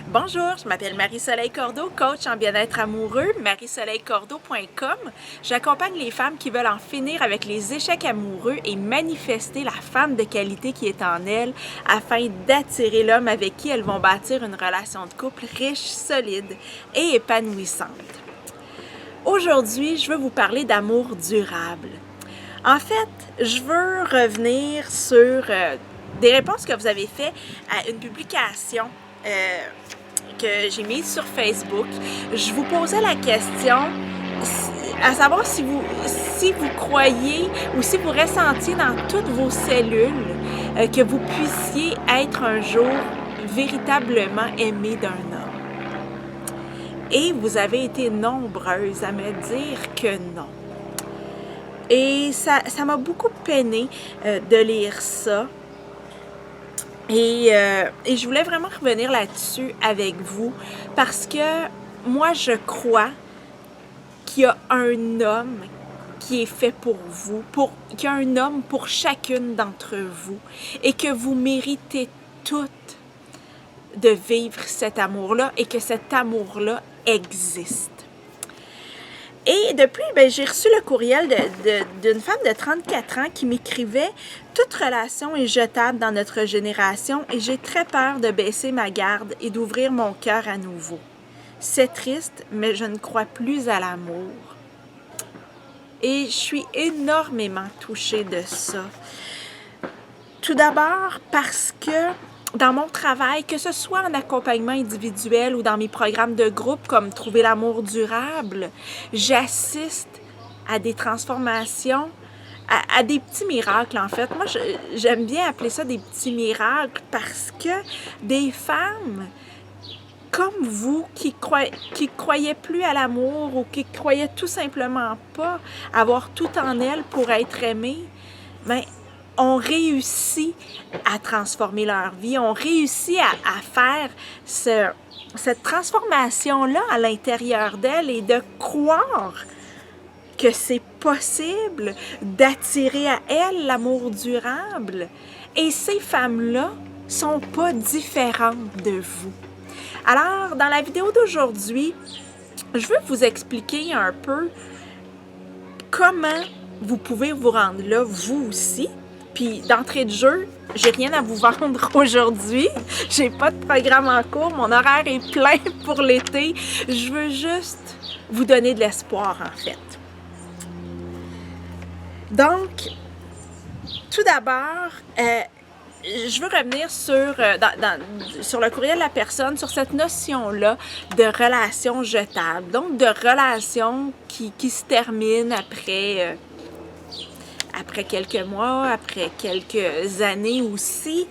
Bonjour, je m'appelle Marie-Soleil Cordeau, coach en bien-être amoureux, mariesoleilcordeau.com. J'accompagne les femmes qui veulent en finir avec les échecs amoureux et manifester la femme de qualité qui est en elles afin d'attirer l'homme avec qui elles vont bâtir une relation de couple riche, solide et épanouissante. Aujourd'hui, je veux vous parler d'amour durable. En fait, je veux revenir sur des réponses que vous avez faites à une publication que j'ai mise sur Facebook. Je vous posais la question à savoir si vous croyez ou si vous ressentiez dans toutes vos cellules que vous puissiez être un jour véritablement aimé d'un homme. Et vous avez été nombreuses à me dire que non. Et ça m'a beaucoup peiné de lire ça. Et je voulais vraiment revenir là-dessus avec vous parce que moi, je crois qu'il y a un homme qui est fait pour vous, qu'il y a un homme pour chacune d'entre vous et que vous méritez toutes de vivre cet amour-là et que cet amour-là existe. Et depuis, j'ai reçu le courriel d'une femme de 34 ans qui m'écrivait « Toute relation est jetable dans notre génération et j'ai très peur de baisser ma garde et d'ouvrir mon cœur à nouveau. C'est triste, mais je ne crois plus à l'amour. » Et je suis énormément touchée de ça. Tout d'abord parce que dans mon travail, que ce soit en accompagnement individuel ou dans mes programmes de groupe comme Trouver l'amour durable, j'assiste à des transformations, à des petits miracles en fait. Moi, j'aime bien appeler ça des petits miracles parce que des femmes comme vous qui croyaient plus à l'amour ou qui croyaient tout simplement pas avoir tout en elles pour être aimées, ont réussi à transformer leur vie, ont réussi à faire cette transformation-là à l'intérieur d'elles et de croire que c'est possible d'attirer à elles l'amour durable. Et ces femmes-là sont pas différentes de vous. Alors, dans la vidéo d'aujourd'hui, je veux vous expliquer un peu comment vous pouvez vous rendre là, vous aussi. Puis d'entrée de jeu, j'ai rien à vous vendre aujourd'hui. J'ai pas de programme en cours. Mon horaire est plein pour l'été. Je veux juste vous donner de l'espoir, en fait. Donc, tout d'abord, je veux revenir sur le courriel de la personne, sur cette notion-là de relation jetable. Donc, de relation qui se termine après quelques mois, après quelques années aussi.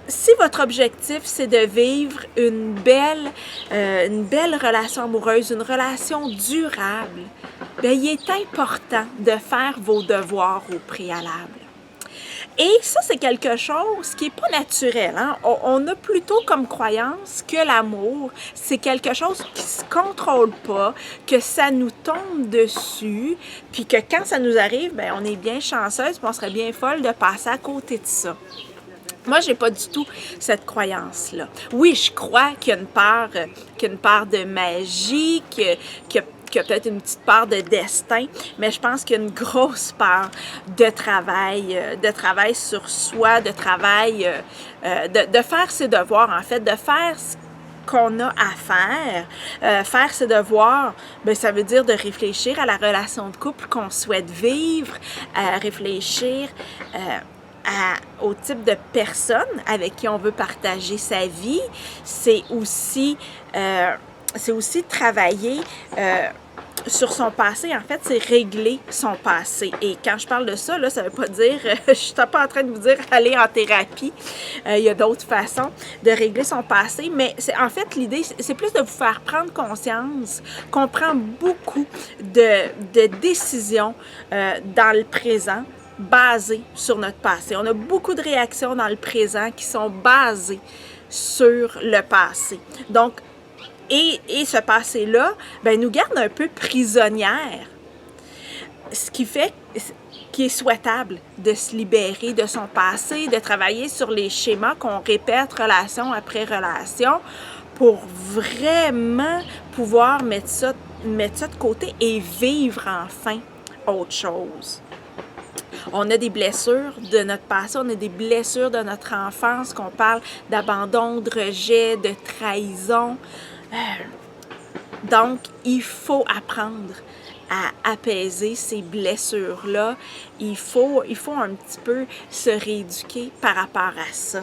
Si votre objectif, c'est de vivre une belle relation amoureuse, une relation durable, il est important de faire vos devoirs au préalable. Et ça, c'est quelque chose qui n'est pas naturel. Hein? On a plutôt comme croyance que l'amour, c'est quelque chose qui ne se contrôle pas, que ça nous tombe dessus, puis que quand ça nous arrive, on est bien chanceuse, puis on serait bien folle de passer à côté de ça. Moi, j'ai pas du tout cette croyance-là. Oui, je crois qu'il y a une part de magie, qu'il y a peut-être une petite part de destin, mais je pense qu'il y a une grosse part de travail sur soi, de travail, de faire ses devoirs, en fait, de faire ce qu'on a à faire. Faire ses devoirs, ça veut dire de réfléchir à la relation de couple qu'on souhaite vivre, réfléchir au type de personne avec qui on veut partager sa vie. C'est aussi travailler sur son passé. En fait, c'est régler son passé. Et quand je parle de ça, là, ça ne veut pas dire, je ne suis pas en train de vous dire aller en thérapie. Il y a d'autres façons de régler son passé. Mais en fait, l'idée, c'est plus de vous faire prendre conscience qu'on prend beaucoup de décisions dans le présent basées sur notre passé. On a beaucoup de réactions dans le présent qui sont basées sur le passé. Donc, et ce passé-là, nous garde un peu prisonnières. Ce qui fait qui est souhaitable de se libérer de son passé, de travailler sur les schémas qu'on répète relation après relation pour vraiment pouvoir mettre ça de côté et vivre enfin autre chose. On a des blessures de notre passé, on a des blessures de notre enfance, qu'on parle d'abandon, de rejet, de trahison. Donc, il faut apprendre à apaiser ces blessures-là. Il faut un petit peu se rééduquer par rapport à ça.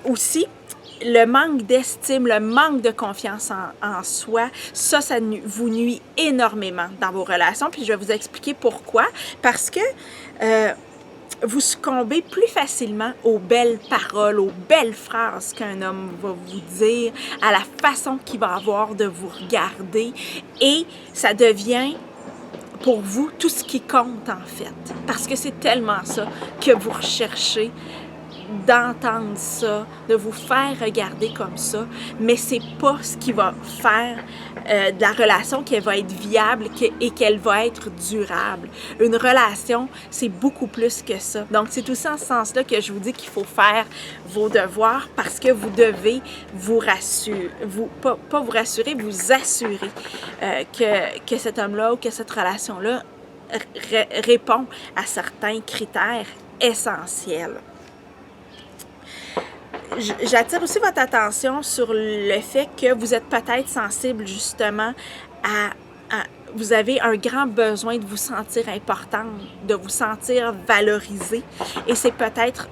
Aussi, le manque d'estime, le manque de confiance en soi, ça vous nuit énormément dans vos relations. Puis je vais vous expliquer pourquoi. Parce que vous succombez plus facilement aux belles paroles, aux belles phrases qu'un homme va vous dire, à la façon qu'il va avoir de vous regarder. Et ça devient pour vous tout ce qui compte en fait. Parce que c'est tellement ça que vous recherchez, d'entendre ça, de vous faire regarder comme ça, mais c'est pas ce qui va faire de la relation qu'elle va être viable et qu'elle va être durable. Une relation, c'est beaucoup plus que ça. Donc, c'est aussi en ce sens-là que je vous dis qu'il faut faire vos devoirs parce que vous devez vous rassurer, pas vous rassurer, vous assurer que cet homme-là ou que cette relation-là répond à certains critères essentiels. J'attire aussi votre attention sur le fait que vous êtes peut-être sensible justement vous avez un grand besoin de vous sentir importante, de vous sentir valorisée. Et c'est peut-être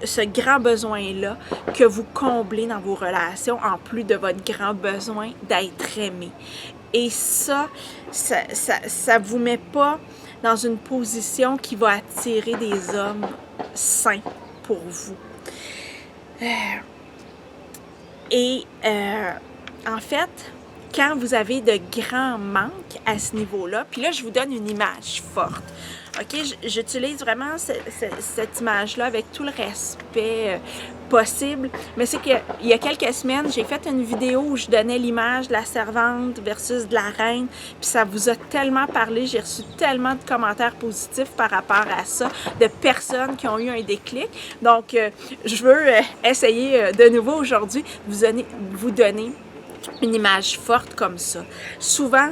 ce grand besoin-là que vous comblez dans vos relations, en plus de votre grand besoin d'être aimé. Et ça vous met pas dans une position qui va attirer des hommes sains pour vous. En fait, quand vous avez de grands manques à ce niveau-là, puis là, je vous donne une image forte. OK? J'utilise vraiment cette image-là avec tout le respect possible, mais c'est qu'il y a quelques semaines, j'ai fait une vidéo où je donnais l'image de la servante versus de la reine, puis ça vous a tellement parlé, j'ai reçu tellement de commentaires positifs par rapport à ça, de personnes qui ont eu un déclic. Donc, je veux essayer de nouveau aujourd'hui vous donner une image forte comme ça. Souvent,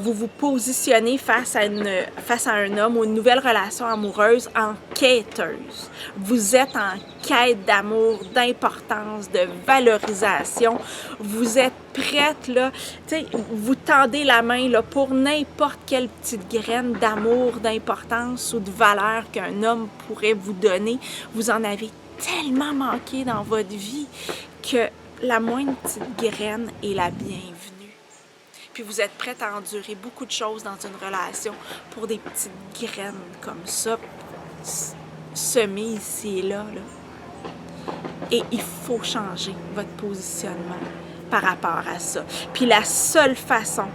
vous vous positionnez face à un homme ou une nouvelle relation amoureuse en quêteuse. Vous êtes en quête d'amour, d'importance, de valorisation. Vous êtes prête, là, tu sais, vous tendez la main là, pour n'importe quelle petite graine d'amour, d'importance ou de valeur qu'un homme pourrait vous donner. Vous en avez tellement manqué dans votre vie que la moindre petite graine est la bienvenue. Puis vous êtes prête à endurer beaucoup de choses dans une relation pour des petites graines comme ça, semées ici et là. Et il faut changer votre positionnement par rapport à ça. Puis la seule façon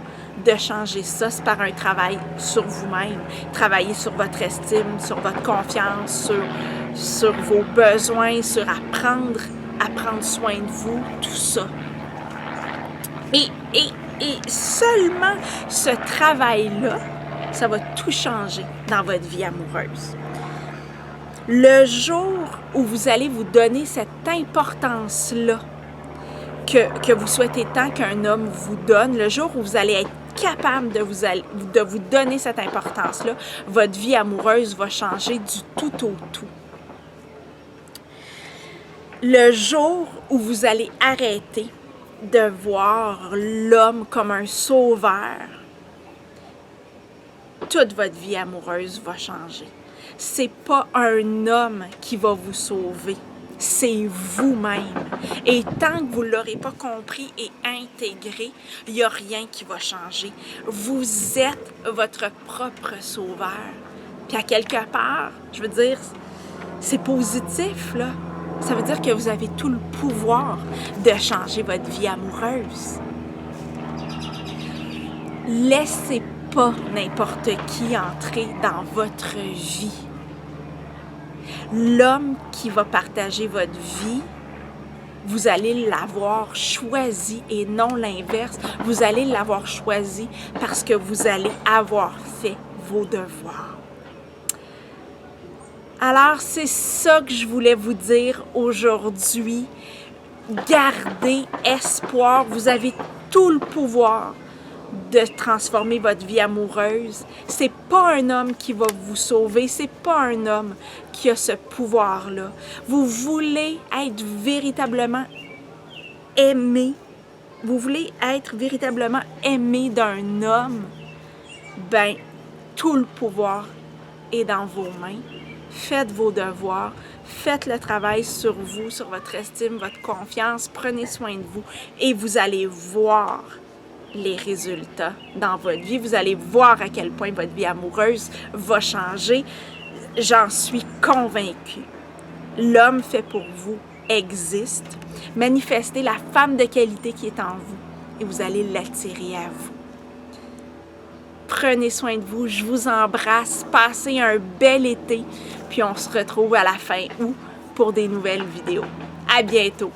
de changer ça, c'est par un travail sur vous-même. Travailler sur votre estime, sur votre confiance, sur vos besoins, sur apprendre à prendre soin de vous, tout ça. Et seulement ce travail-là, ça va tout changer dans votre vie amoureuse. Le jour où vous allez vous donner cette importance-là que vous souhaitez tant qu'un homme vous donne, le jour où vous allez être capable de vous donner cette importance-là, votre vie amoureuse va changer du tout au tout. Le jour où vous allez arrêter de voir l'homme comme un sauveur, toute votre vie amoureuse va changer. C'est pas un homme qui va vous sauver, c'est vous-même. Et tant que vous ne l'aurez pas compris et intégré, il n'y a rien qui va changer. Vous êtes votre propre sauveur. Puis à quelque part, je veux dire, c'est positif, là. Ça veut dire que vous avez tout le pouvoir de changer votre vie amoureuse. Laissez pas n'importe qui entrer dans votre vie. L'homme qui va partager votre vie, vous allez l'avoir choisi et non l'inverse. Vous allez l'avoir choisi parce que vous allez avoir fait vos devoirs. Alors, c'est ça que je voulais vous dire aujourd'hui. Gardez espoir. Vous avez tout le pouvoir de transformer votre vie amoureuse. C'est pas un homme qui va vous sauver. C'est pas un homme qui a ce pouvoir-là. Vous voulez être véritablement aimé. Vous voulez être véritablement aimé d'un homme. Ben, tout le pouvoir est dans vos mains. Faites vos devoirs, faites le travail sur vous, sur votre estime, votre confiance, prenez soin de vous et vous allez voir les résultats dans votre vie. Vous allez voir à quel point votre vie amoureuse va changer. J'en suis convaincue. L'homme fait pour vous existe. Manifestez la femme de qualité qui est en vous et vous allez l'attirer à vous. Prenez soin de vous, je vous embrasse, passez un bel été, puis on se retrouve à la fin août pour des nouvelles vidéos. À bientôt!